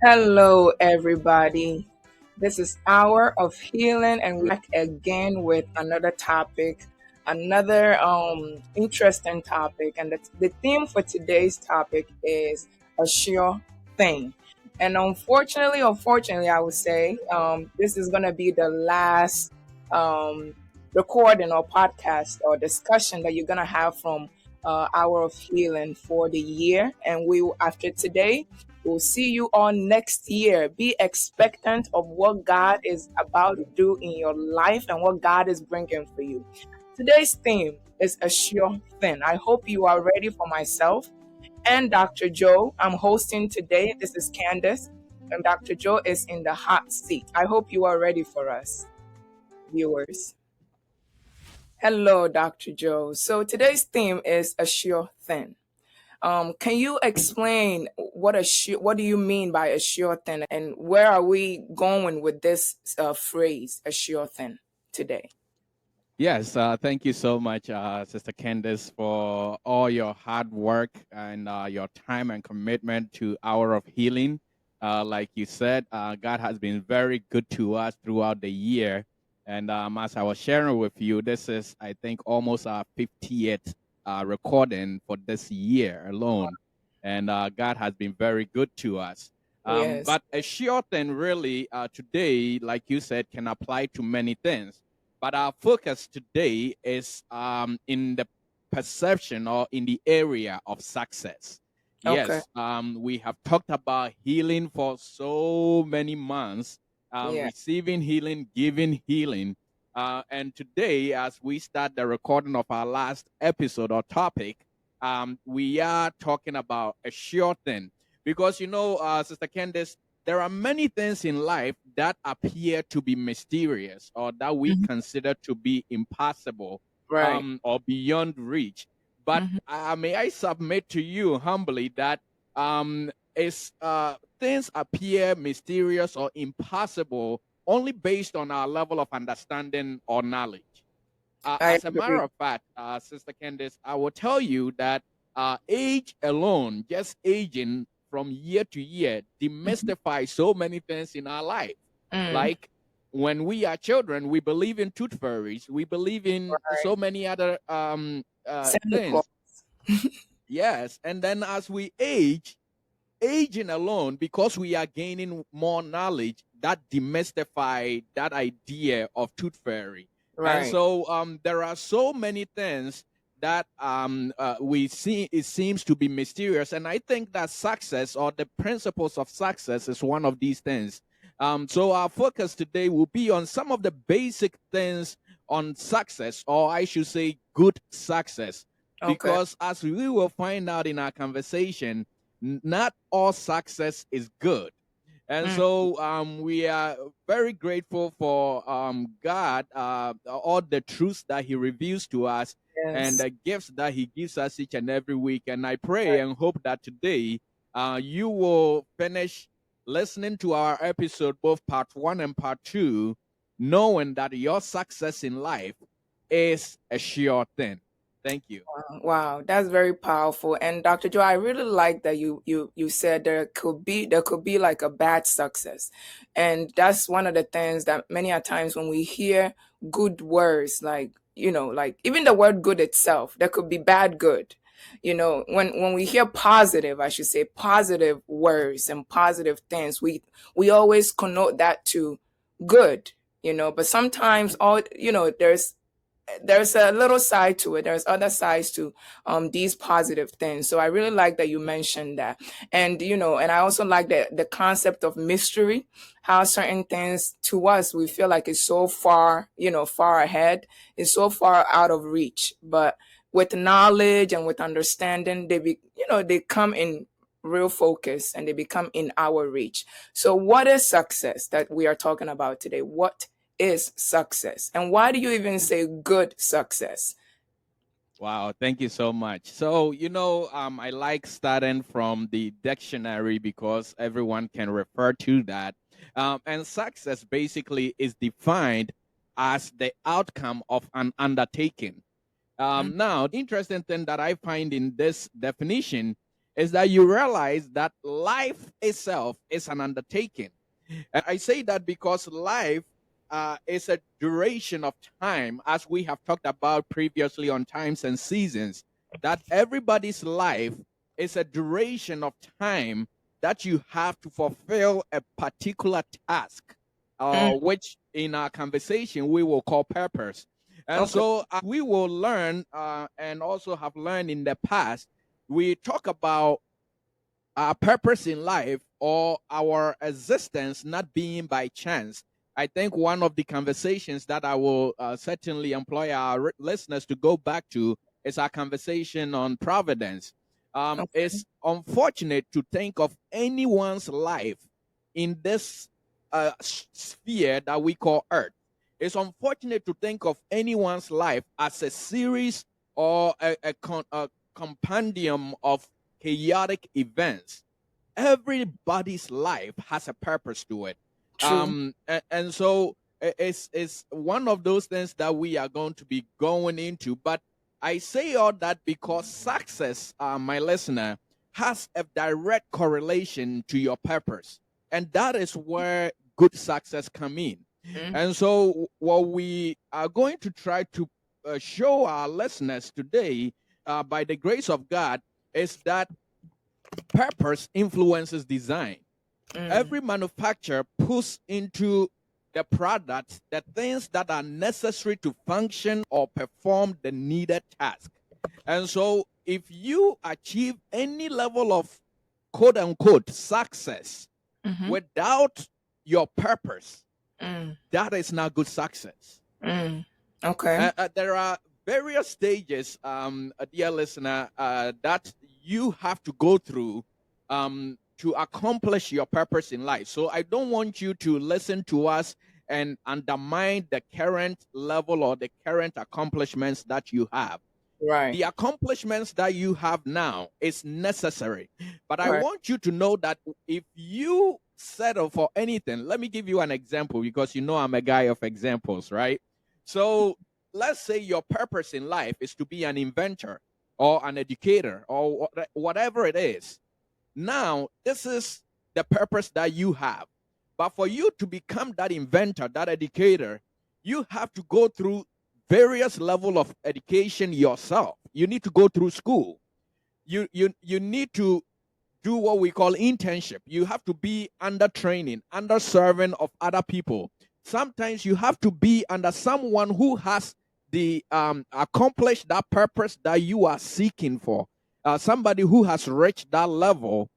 Hello, everybody. This is Hour of Healing, and we're back again with another topic, another interesting topic. And the theme for today's topic is a sure thing. And unfortunately, I would say this is going to be the last um, recording or podcast or discussion that you're going to have from Hour of Healing for the year. And after today, we'll see you all next year. Be expectant of what God is about to do in your life and what God is bringing for you. Today's theme is a sure thing. I hope you are ready for myself and Dr. Joe. I'm hosting today. This is Candace, and Dr. Joe is in the hot seat. I hope you are ready for us, viewers. Hello, Dr. Joe. So today's theme is a sure thing. Can you explain what do you mean by a sure thing, and where are we going with this phrase, a sure thing, today? Yes, thank you so much, Sister Candace, for all your hard work and your time and commitment to Hour of Healing. Like you said, God has been very good to us throughout the year. And as I was sharing with you, this is, I think, almost our 50th recording for this year alone. And God has been very good to us. Yes. But a sure thing, really, today, like you said, can apply to many things. But our focus today is in the perception or in the area of success. Okay. Yes, we have talked about healing for so many months, Yeah. receiving healing, giving healing. And today, as we start the recording of our last episode or topic, we are talking about a sure thing. Because, Sister Candace, there are many things in life that appear to be mysterious or that we Mhm. consider to be impossible Right. or beyond reach. But Hmm. may I submit to you humbly that things appear mysterious or impossible only based on our level of understanding or knowledge. I As a matter agree. of fact, Sister Candice, I will tell you that age alone, just aging from year to year, Hmm. demystifies so many things in our life. Mm. Like when we are children, we believe in tooth fairies, we believe in Right. so many other Santa Claus. things. Yes. And then as we aging alone, because we are gaining more knowledge, that demystify that idea of tooth fairy. And Right. so there are so many things that we see it seems to be mysterious, and I think that success or the principles of success is one of these things. So our focus today will be on some of the basic things on success, or I should say good success, Okay. because as we will find out in our conversation, not all success is good. And Mm. so we are very grateful for God, all the truths that He reveals to us and Yes. the gifts that He gives us each and every week. And I pray and hope that today you will finish listening to our episode, both part one and part two, knowing that your success in life is a sure thing. Thank you. Wow, that's very powerful. And Dr. Joe, I really like that you said there could be like a bad success. And that's one of the things that many a times when we hear good words, like, like even the word good itself, there could be bad good. When we hear positive, I should say positive words and positive things, we always connote that to good, but sometimes there's a little side to it. There's other sides to these positive things. So I really like that you mentioned that. And and I also like the concept of mystery, how certain things to us we feel like it's so far, far ahead, it's so far out of reach. But with knowledge and with understanding, they come in real focus and they become in our reach. So what is success that we are talking about today? What is success? And why do you even say good success? Wow, thank you so much. So, I like starting from the dictionary because everyone can refer to that. And success basically is defined as the outcome of an undertaking. Mm. Now, the interesting thing that I find in this definition is that you realize that life itself is an undertaking. And I say that because life is a duration of time, as we have talked about previously on times and seasons, that everybody's life is a duration of time that you have to fulfill a particular task, Mm. which in our conversation we will call purpose. And Okay. so we will learn and also have learned in the past, we talk about our purpose in life or our existence not being by chance. I think one of the conversations that I will certainly employ our listeners to go back to is our conversation on providence. Okay. It's unfortunate to think of anyone's life in this sphere that we call Earth. It's unfortunate to think of anyone's life as a series or a compendium of chaotic events. Everybody's life has a purpose to it. True. And so it's one of those things that we are going to be going into. But I say all that because success, my listener, has a direct correlation to your purpose. And that is where good success come in. Mm. And so what we are going to try to show our listeners today, by the grace of God, is that purpose influences design. Mm. Every manufacturer puts into the product the things that are necessary to function or perform the needed task. And so, if you achieve any level of quote unquote success Mm-hmm. without your purpose, Mm. that is not good success. Mm. Okay. There are various stages, dear listener, that you have to go through to accomplish your purpose in life. So I don't want you to listen to us and undermine the current level or the current accomplishments that you have. Right. The accomplishments that you have now is necessary. But I Right. want you to know that if you settle for anything, let me give you an example because you know I'm a guy of examples, right? So let's say your purpose in life is to be an inventor or an educator or whatever it is. Now, this is the purpose that you have. But for you to become that inventor, that educator, you have to go through various level of education yourself. You need to go through school. You need to do what we call internship. You have to be under training, under serving of other people. Sometimes you have to be under someone who has the accomplished that purpose that you are seeking for. Somebody who has reached that level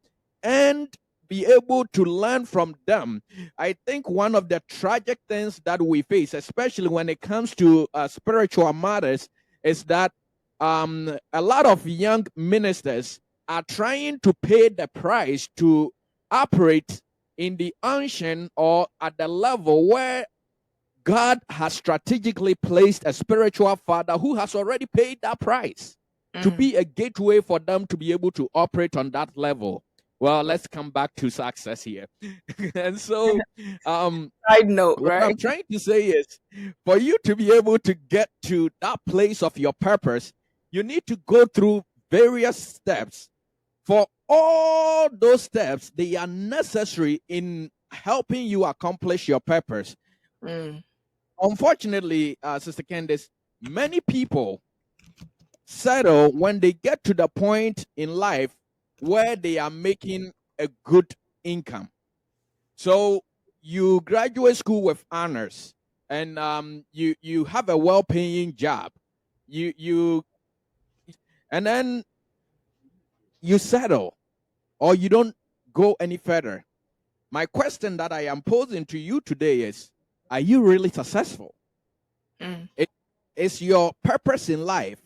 and be able to learn from them. I think one of the tragic things that we face, especially when it comes to spiritual matters, is that a lot of young ministers are trying to pay the price to operate in the unction or at the level where God has strategically placed a spiritual father who has already paid that price to Mm. be a gateway for them to be able to operate on that level. Well, let's come back to success here. And so, Side note, what I'm right? trying to say is for you to be able to get to that place of your purpose, you need to go through various steps. For all those steps, they are necessary in helping you accomplish your purpose. Mm. Unfortunately, Sister Candice, many people settle when they get to the point in life where they are making a good income. So you graduate school with honors, and you have a well-paying job. You and then you settle, or you don't go any further. My question that I am posing to you today is: are you really successful? Mm. Is your purpose in life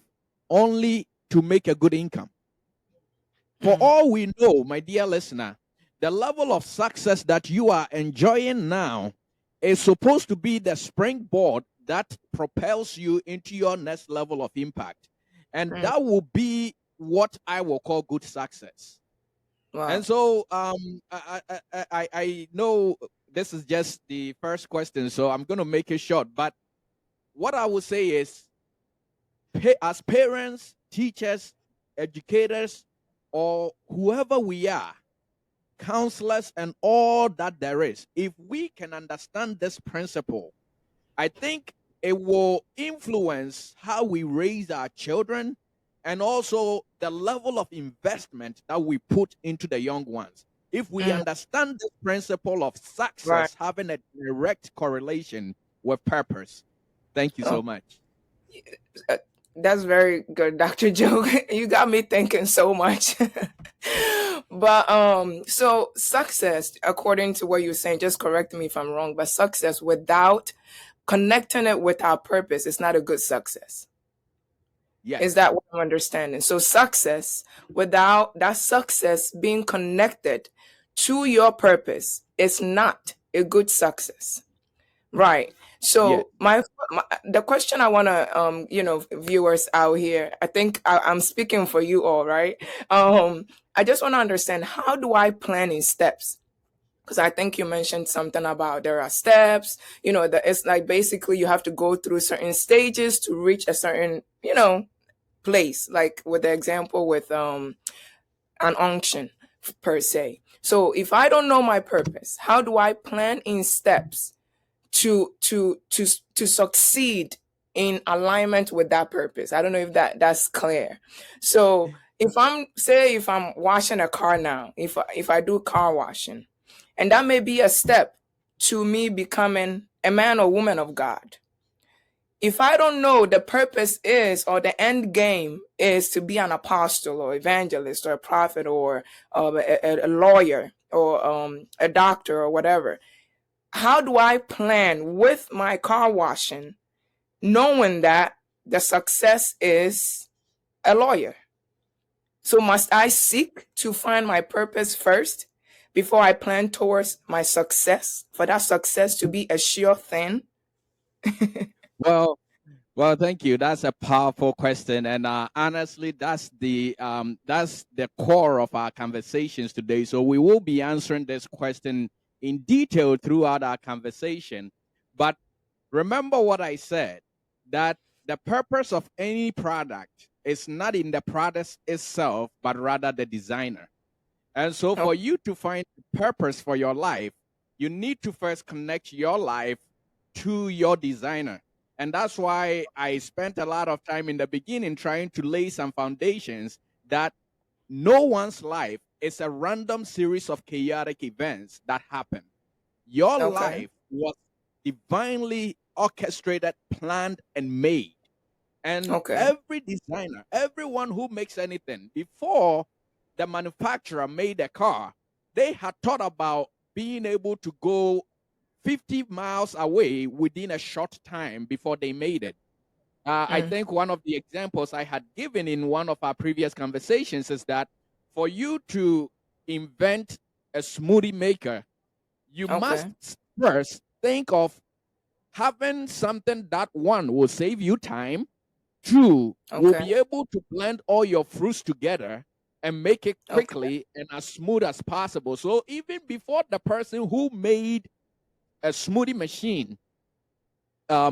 only to make a good income? For Mm. all we know, my dear listener, the level of success that you are enjoying now is supposed to be the springboard that propels you into your next level of impact. And Mm. that will be what I will call good success. And Wow. so I know this is just the first question, so I'm going to make it short. But what I would say is, as parents, teachers, educators, or whoever we are, counselors, and all that there is, if we can understand this principle, I think it will influence how we raise our children and also the level of investment that we put into the young ones. If we Mm, understand the principle of right. success having a direct correlation with purpose. Thank you Oh, so much. uh, that's very good, Dr. Joe. You got me thinking so much. But so success, according to what you're saying, just correct me if I'm wrong, but success without connecting it with our purpose is not a good success. Is Yes. that what I'm understanding? So success without that success being connected to your purpose is not a good success. Right. Yes. So my the question I want to viewers out here, I think I'm speaking for you all, right? I just want to understand, how do I plan in steps? Because I think you mentioned something about there are steps, that it's like basically you have to go through certain stages to reach a certain, place, like with the example with an unction per se. So if I don't know my purpose, how do I plan in steps to succeed in alignment with that purpose? I don't know if that's clear. So if I'm washing a car now, if I do car washing, and that may be a step to me becoming a man or woman of God. If I don't know the purpose is, or the end game is to be an apostle or evangelist or a prophet or a lawyer or a doctor or whatever, how do I plan with my car washing, knowing that the success is a lawyer? So must I seek to find my purpose first before I plan towards my success, for that success to be a sure thing? Well, Well, thank you. That's a powerful question, and honestly, that's the core of our conversations today. So we will be answering this question in detail throughout our conversation. But remember what I said, that the purpose of any product is not in the product itself, but rather the designer. And so, Oh, for you to find purpose for your life, you need to first connect your life to your designer. And that's why I spent a lot of time in the beginning trying to lay some foundations that no one's life is a random series of chaotic events that happen. Your okay, life was divinely orchestrated, planned, and made. And okay, every designer, everyone who makes anything, before the manufacturer made a car, they had thought about being able to go 50 miles away within a short time before they made it. I mm, think one of the examples I had given in one of our previous conversations is that for you to invent a smoothie maker, you must okay, first think of having something that, one, will save you time, two, will okay, be able to blend all your fruits together and make it okay, quickly and as smooth as possible. So even before the person who made a smoothie machine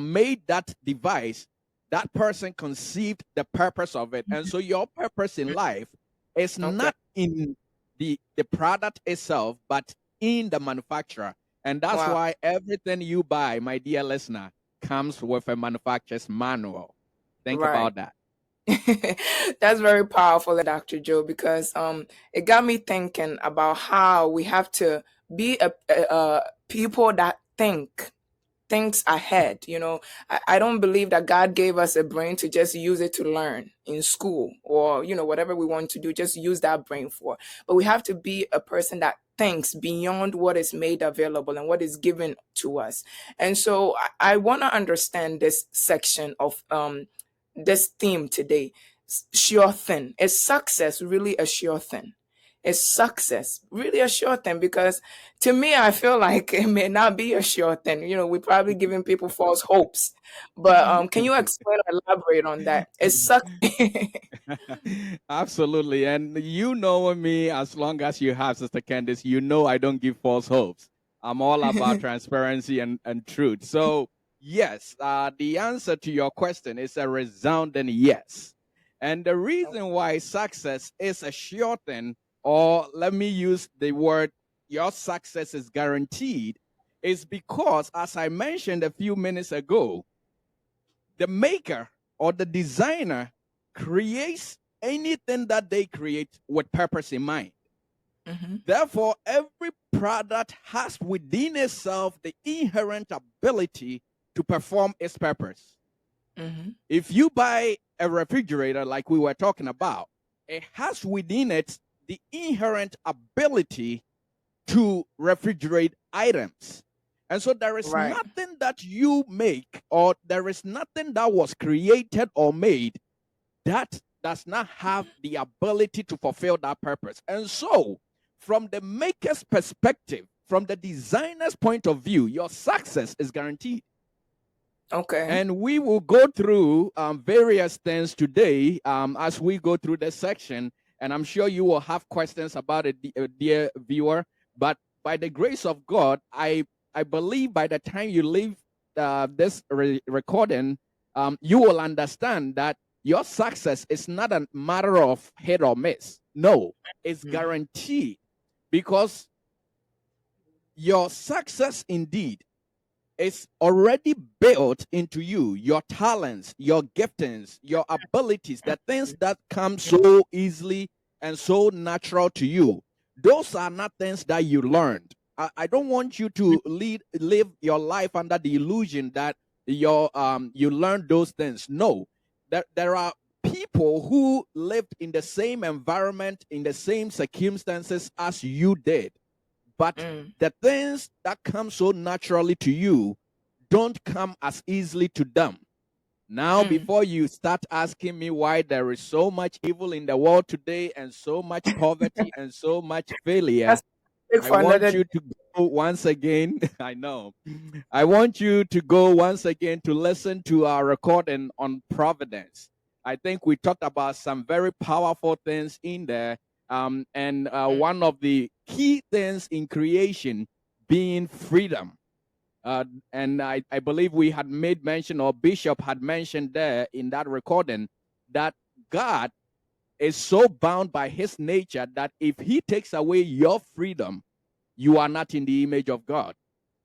made that device, that person conceived the purpose of it. And so your purpose in life is okay, not in the product itself, but in the manufacturer. And that's wow, why everything you buy, my dear listener, comes with a manufacturer's manual. Think right. about that. That's very powerful, Dr. Joe, because it got me thinking about how we have to be a people that thinks ahead. I don't believe that God gave us a brain to just use it to learn in school, or whatever we want to do, just use that brain for. But we have to be a person that thinks beyond what is made available and what is given to us. And so I want to understand this section of this theme today. Sure thing. Is success really a sure thing? Is success really a sure thing? Because to me, I feel like it may not be a sure thing. We're probably giving people false hopes. But can you explain or elaborate on that? Is suc Absolutely. And you know me as long as you have, Sister Candice, you know I don't give false hopes. I'm all about transparency and truth. So, yes, the answer to your question is a resounding yes. And the reason why success is a sure thing, or let me use the word, your success is guaranteed, is because, as I mentioned a few minutes ago, the maker or the designer creates anything that they create with purpose in mind. Mm-hmm. Therefore, every product has within itself the inherent ability to perform its purpose. Mm-hmm. If you buy a refrigerator like we were talking about, it has within it the inherent ability to refrigerate items. And so there is Right. nothing that you make, or there is nothing that was created or made that does not have the ability to fulfill that purpose. And so, from the maker's perspective, from the designer's point of view, your success is guaranteed. Okay. And we will go through various things today as we go through this section. And I'm sure you will have questions about it, dear viewer. But by the grace of God, I believe by the time you leave this recording, you will understand that your success is not a matter of hit or miss. No, it's Mm-hmm. guaranteed, because your success indeed is already built into you. Your talents, your giftings, your abilities, the things that come so easily and so natural to you, those are not things that you learned. I don't want you to live your life under the illusion that you learned those things. No, there are people who lived in the same environment, in the same circumstances as you did, but Mm. the things that come so naturally to you don't come as easily to them. Now, Mm. before you start asking me why there is so much evil in the world today and so much poverty and so much failure, That's big I for want another. you to go once again. I know. I want you to go once again to listen to our recording on providence. I think we talked about some very powerful things in there. And Mm. one of the key things in creation being freedom. And I believe we had made mention, or Bishop had mentioned there in that recording, that God is so bound by his nature that if he takes away your freedom, you are not in the image of God.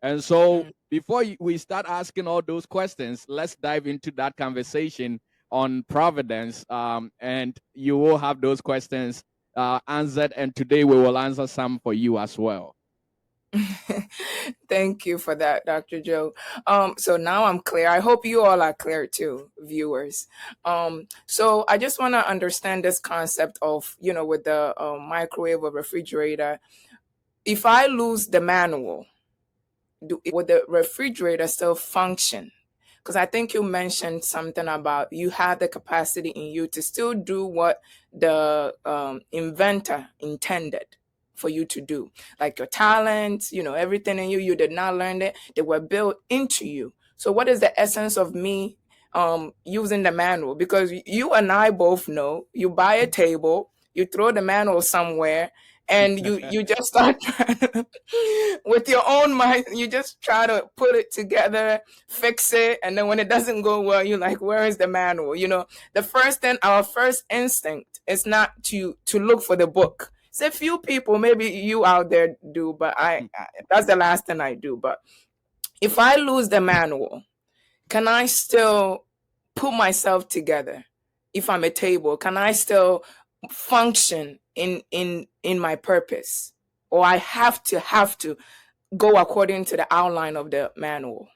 And so, Mm. before we start asking all those questions, let's dive into that conversation on providence. And you will have those questions answered. And today we will answer some for you as well. Thank you for that, Dr. Joe. So now I'm clear. I hope you all are clear too, viewers. So I just want to understand this concept of, with the microwave or refrigerator. If I lose the manual, would the refrigerator still function? Because I think you mentioned something about you have the capacity in you to still do what the inventor intended for you to do, like your talents, everything in you. You did not learn it; they were built into you. So, what is the essence of me using the manual? Because you and I both know you buy a table, you throw the manual somewhere, and you just start trying to, with your own mind, you just try to put it together, fix it, and then when it doesn't go well, you're like, where is the manual? The first thing, our first instinct is not to look for the book. It's a few people, maybe you out there do, but I that's the last thing I do. But if I lose the manual, can I still put myself together? If I'm a table, can I still function in my purpose, or I have to go according to the outline of the manual?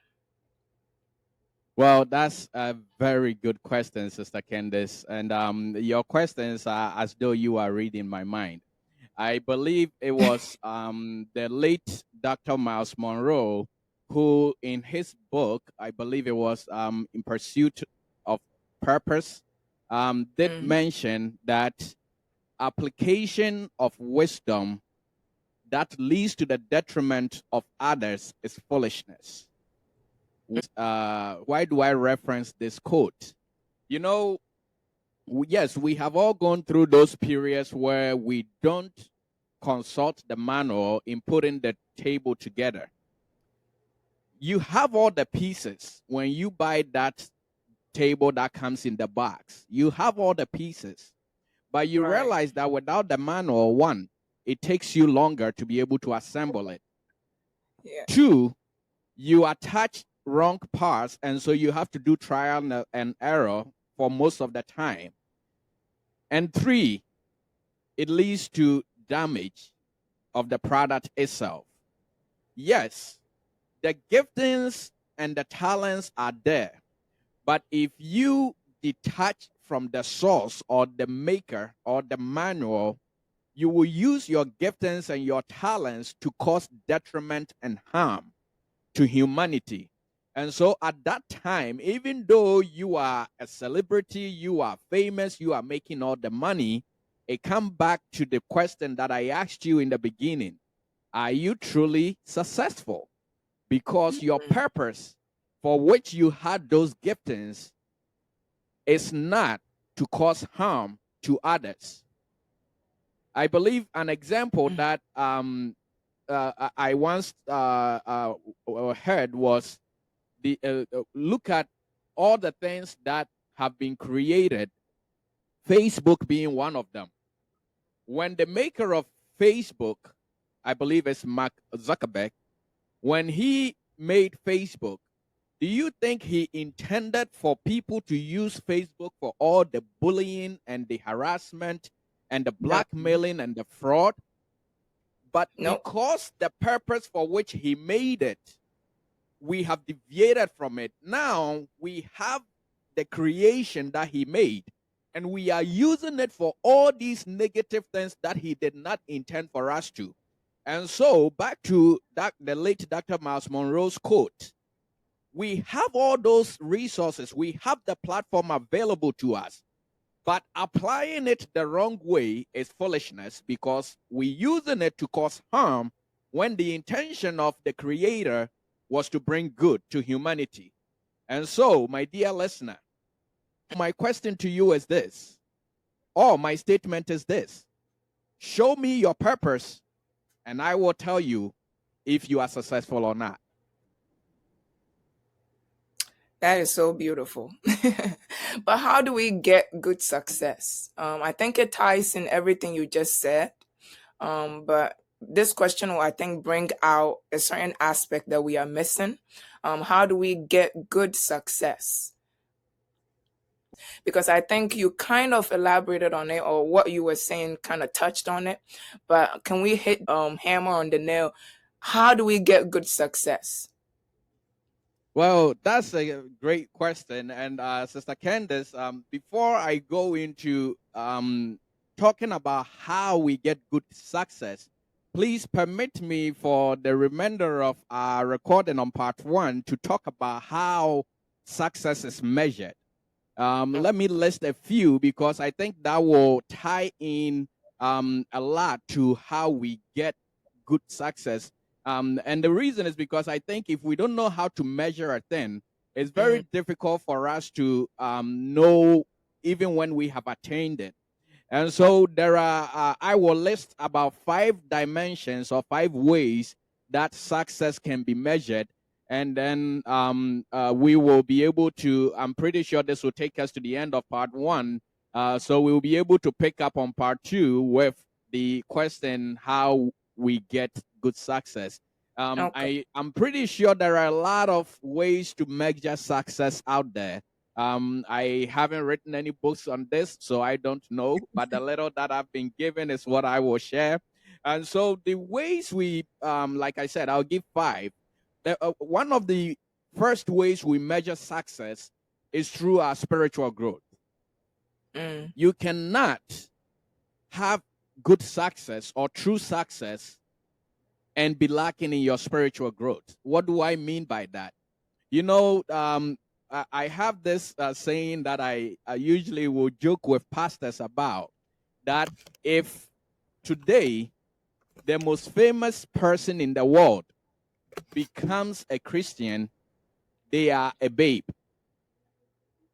Well, that's a very good question, Sister Candace. And your questions are as though you are reading my mind. I believe it was the late Dr. Miles Monroe who, in his book, I believe it was In Pursuit of Purpose, did Mm. mention that application of wisdom that leads to the detriment of others is foolishness. Why do I reference this quote? You know, yes, we have all gone through those periods where we don't consult the manual in putting the table together. You have all the pieces when you buy that table that comes in the box. You have all the pieces, but you Right. realize that without the manual, one, it takes you longer to be able to assemble it. Yeah. Two, you attach wrong parts, and so you have to do trial and error for most of the time. And three, it leads to damage of the product itself. Yes, the giftings and the talents are there, but if you detach from the source or the maker or the manual, you will use your giftings and your talents to cause detriment and harm to humanity. And so at that time, even though you are a celebrity, you are famous, you are making all the money, it comes back to the question that I asked you in the beginning. Are you truly successful? Because your Mm. purpose for which you had those giftings is not to cause harm to others. I believe an example Mm. that I once heard was the look at all the things that have been created, Facebook being one of them. When the maker of Facebook, I believe it's Mark Zuckerberg, when he made Facebook, do you think he intended for people to use Facebook for all the bullying and the harassment and the No. blackmailing and the fraud? But Nope. because the purpose for which he made it, we have deviated from it. Now we have the creation that he made, and we are using it for all these negative things that he did not intend for us to. And so, back to that, the late Dr. Miles Monroe's quote, we have all those resources, we have the platform available to us, but applying it the wrong way is foolishness because we're using it to cause harm when the intention of the creator was to bring good to humanity. And so, my dear listener, my question to you is this, or my statement is this: show me your purpose, and I will tell you if you are successful or not. That is so beautiful. But how do we get good success? I think it ties in everything you just said. But this question will, I think, bring out a certain aspect that we are missing. How do we get good success? Because I think you kind of elaborated on it, or what you were saying kind of touched on it. But can we hit hammer on the nail? How do we get good success? Well, that's a great question. And Sister Candace, before I go into talking about how we get good success, please permit me for the remainder of our recording on part one to talk about how success is measured. Let me list a few because I think that will tie in a lot to how we get good success. And the reason is because I think if we don't know how to measure a thing, it's very Mm, difficult for us to know even when we have attained it. And so there are, I will list about 5 dimensions or 5 ways that success can be measured. And then we will be able to, I'm pretty sure this will take us to the end of part one. So we'll be able to pick up on part two with the question how we get good success. okay. I'm pretty sure there are a lot of ways to measure success out there. I haven't written any books on this, so I don't know. But the little that I've been given is what I will share. And so the ways we, like I said, I'll give 5. One of the first ways we measure success is through our spiritual growth. Mm, You cannot have good success or true success and be lacking in your spiritual growth. What do I mean by that? You know, I have this saying that I usually will joke with pastors about, that if today the most famous person in the world becomes a Christian, they are a babe,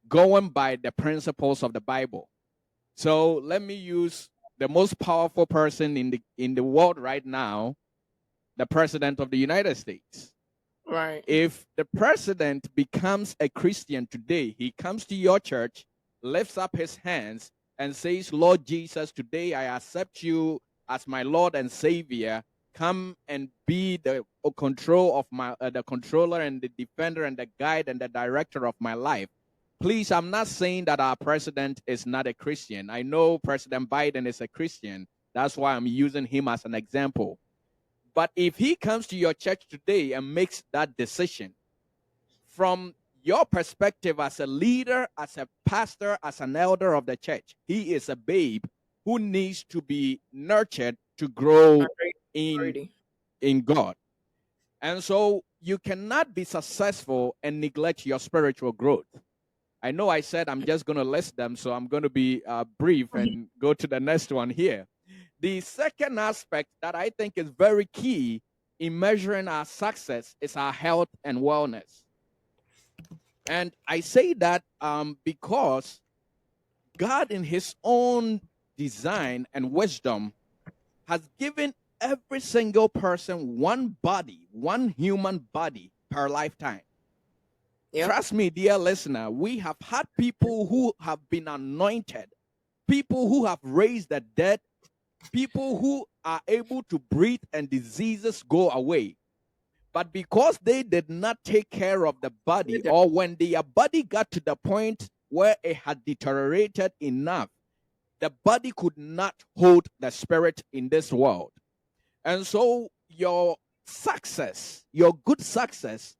going by the principles of the Bible. So let me use the most powerful person in the world right now, the president of the United States. Right. If the president becomes a Christian today, he comes to your church, lifts up his hands, and says, Lord Jesus, today I accept you as my Lord and Savior. Come and be the control of my the controller and the defender and the guide and the director of my life. Please, I'm not saying that our president is not a Christian. I know President Biden is a Christian. That's why I'm using him as an example. But if he comes to your church today and makes that decision, from your perspective as a leader, as a pastor, as an elder of the church, he is a babe who needs to be nurtured to grow in Already. God. And so you cannot be successful and neglect your spiritual growth. I know I said I'm just going to list them, so I'm going to be brief and go to the next one here. The second aspect that I think is very key in measuring our success is our health and wellness. And I say that because God, in His own design and wisdom, has given every single person one body, one human body per lifetime. Yep. Trust me, dear listener, we have had people who have been anointed, people who have raised the dead, people who are able to breathe and diseases go away. But because they did not take care of the body, or when their body got to the point where it had deteriorated enough, the body could not hold the spirit in this world. And so your success, your good success,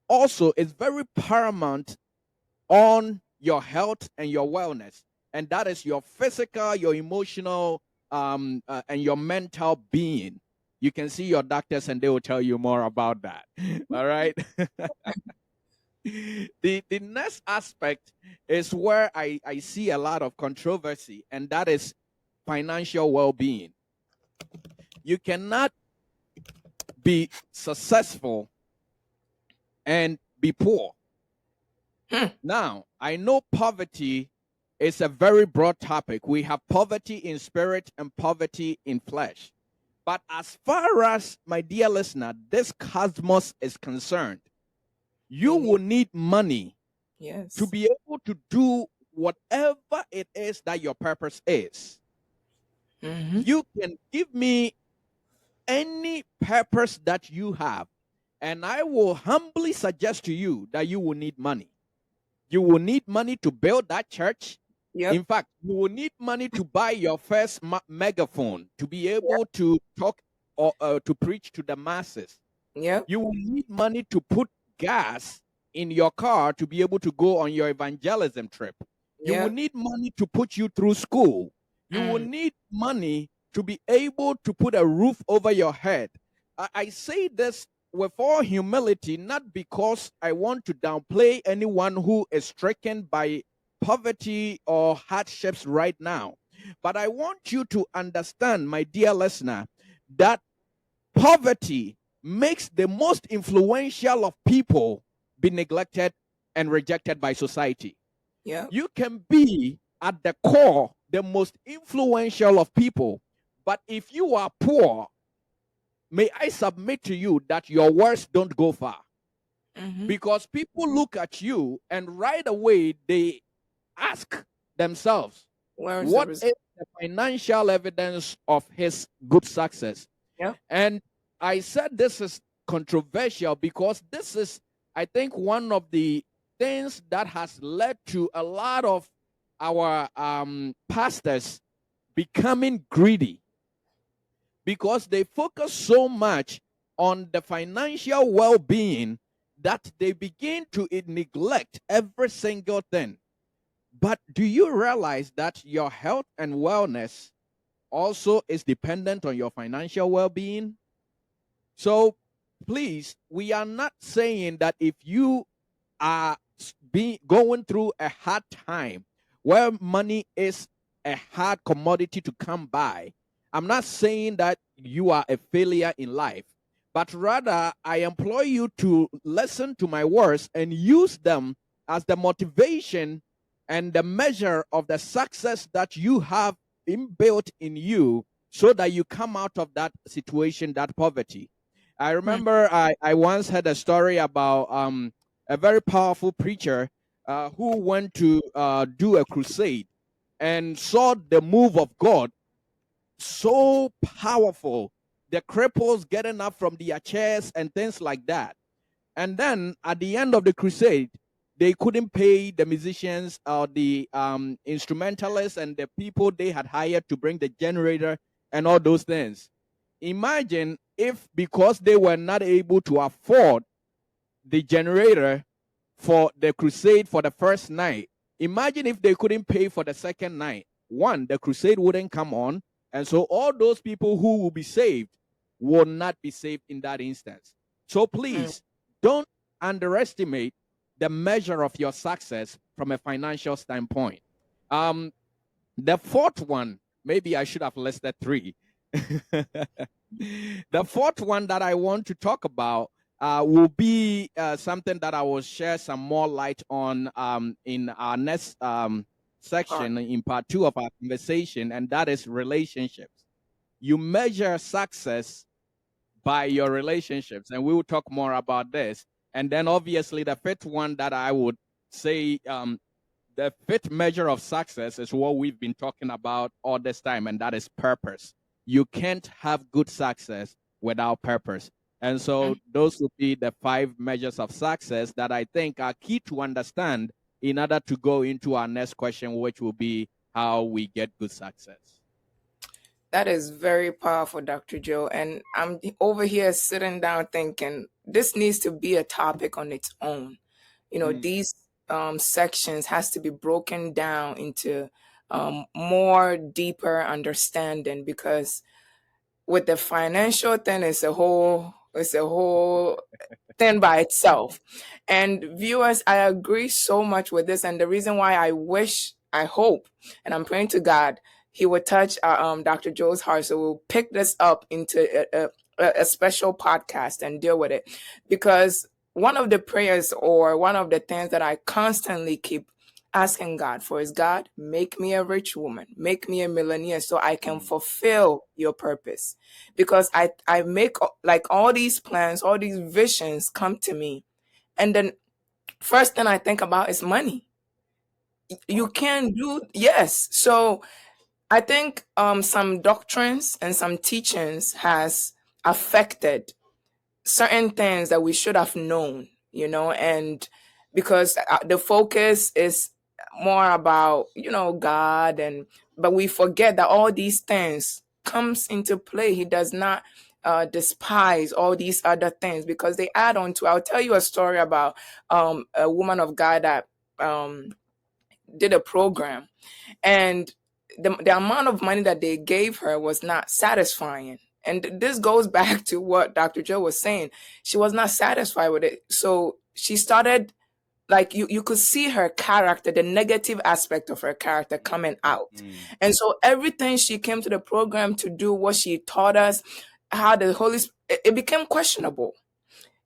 also is very paramount on your health and your wellness. And that is your physical, your emotional, and your mental being. You can see your doctors and they will tell you more about that. All right. The next aspect is where I see a lot of controversy, and that is financial well-being. You cannot be successful and be poor. Now, I know poverty is a very broad topic. We have poverty in spirit and poverty in flesh. But as far as, my dear listener, this cosmos is concerned, you will need money to be able to do whatever it is that your purpose is. You can give me any purpose that you have, and I will humbly suggest to you that you will need money. You will need money to build that church. Yep. In fact, you will need money to buy your first megaphone to be able to talk or to preach to the masses. Yep. You will need money to put gas in your car to be able to go on your evangelism trip. You will need money to put you through school. You will need money to be able to put a roof over your head. I say this with all humility, not because I want to downplay anyone who is stricken by poverty or hardships right now. But I want you to understand, my dear listener, that poverty makes the most influential of people be neglected and rejected by society. Yeah. You can be at the core the most influential of people, but if you are poor, may I submit to you that your words don't go far. Because people look at you and right away they ask themselves, what is the financial evidence of his good success? Yeah. And I said this is controversial because this is, I think, one of the things that has led to a lot of our pastors becoming greedy, because they focus so much on the financial well-being that they begin to neglect every single thing. But do you realize that your health and wellness also is dependent on your financial well-being? So please, we are not saying that if you are going through a hard time where money is a hard commodity to come by, I'm not saying that you are a failure in life, but rather I implore you to listen to my words and use them as the motivation and the measure of the success that you have inbuilt in you, so that you come out of that situation, that poverty. I Mm, remember I once heard a story about a very powerful preacher who went to do a crusade and saw the move of God so powerful. The cripples getting up from their chairs and things like that. And then at the end of the crusade, they couldn't pay the musicians or the instrumentalists and the people they had hired to bring the generator and all those things. Imagine if, because they were not able to afford the generator for the crusade for the first night, imagine if they couldn't pay for the second night. One, the crusade wouldn't come on. And so all those people who will be saved will not be saved in that instance. So mm. please don't underestimate the measure of your success from a financial standpoint. Um, the fourth one, maybe I should have listed three. The fourth one that I want to talk about will be something that I will share some more light on in our next Part. section, in part two of our conversation, and that is relationships. You measure success by your relationships, and we will talk more about this. And then, obviously, the fifth one that I would say the fifth measure of success is what we've been talking about all this time, and that is purpose. You can't have good success without purpose. And so Mm. those would be the five measures of success that I think are key to understand in order to go into our next question, which will be how we get good success. That is very powerful, Dr. Joe. And I'm over here sitting down thinking this needs to be a topic on its own. Mm, These sections has to be broken down into more deeper understanding, because with the financial thing, it's a whole thing by itself. And viewers, I agree so much with this. And the reason why I hope, and I'm praying to God, He will touch Dr. Joe's heart. So we'll pick this up into a special podcast and deal with it. Because one of the prayers, or one of the things that I constantly keep asking God for, is, God, make me a rich woman, make me a millionaire so I can mm, fulfill your purpose. Because I make like all these plans, all these visions come to me, and then first thing I think about is money. of You course. can't do, yes. So I think some doctrines and some teachings has affected certain things that we should have known, and because the focus is more about, God, and but we forget that all these things comes into play. He does not despise all these other things, because they add on to. I'll tell you a story about a woman of God that um, did a program, and the amount of money that they gave her was not satisfying. And this goes back to what Dr. Joe was saying. She was not satisfied with it. So she started, like, you could see her character, the negative aspect of her character Mm, coming out. mm, And so everything she came to the program to do, what she taught us, how the Holy Spirit, it became questionable.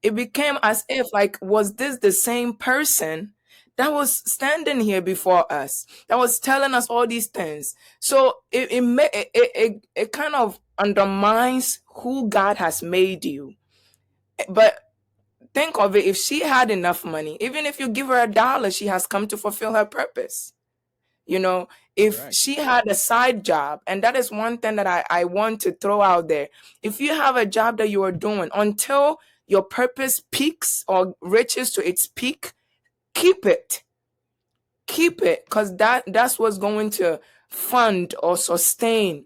It became as if, like, was this the same person that was standing here before us, that was telling us all these things? So it kind of undermines who God has made you. But think of it, if she had enough money, even if you give her $1, she has come to fulfill her purpose. you know if correct. she had a side job, and that is one thing that I want to throw out there. If you have a job that you are doing until your purpose peaks or reaches to its peak, keep it, because that's what's going to fund or sustain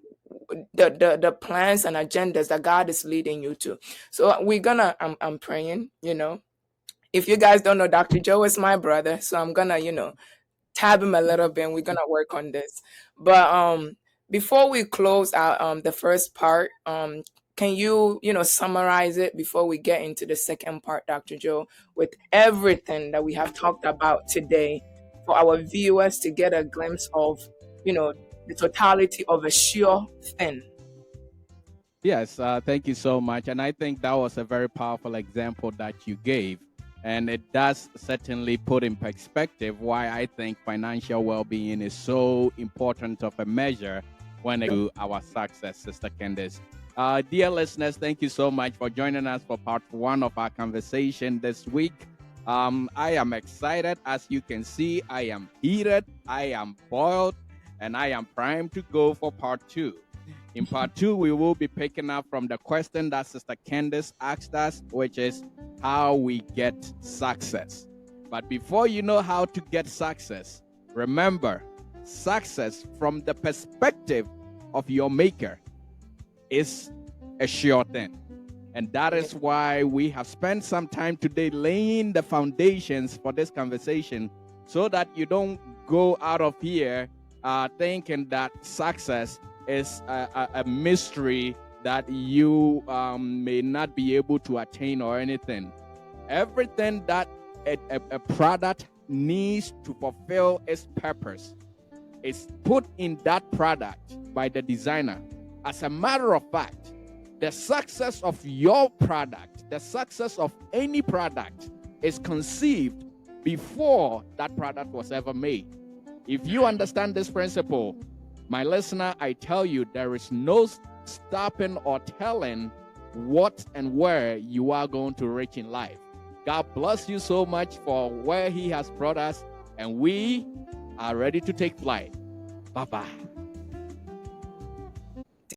the plans and agendas that God is leading you to. So we're gonna, I'm praying. If you guys don't know, Dr. Joe is my brother, so I'm gonna, tab him a little bit, and we're gonna work on this. But before we close out the first part, can you, summarize it before we get into the second part, Dr. Joe, with everything that we have talked about today, for our viewers to get a glimpse of, you know the totality of a sure thing. Yes, thank you so much. And I think that was a very powerful example that you gave. And it does certainly put in perspective why I think financial well being is so important of a measure when it comes to our success, Sister Candice. Dear listeners, thank you so much for joining us for part one of our conversation this week. I am excited. As you can see, I am heated, I am boiled, and I am primed to go for part two. In part two, we will be picking up from the question that Sister Candace asked us, which is how we get success. But before you know how to get success, remember, success from the perspective of your maker is a sure thing. And that is why we have spent some time today laying the foundations for this conversation so that you don't go out of here thinking that success is a mystery that you may not be able to attain or anything. Everything that a product needs to fulfill its purpose is put in that product by the designer. As a matter of fact, the success of your product, the success of any product is conceived before that product was ever made. If you understand this principle, my listener, I tell you, there is no stopping or telling what and where you are going to reach in life. God bless you so much for where He has brought us, and we are ready to take flight. Bye-bye.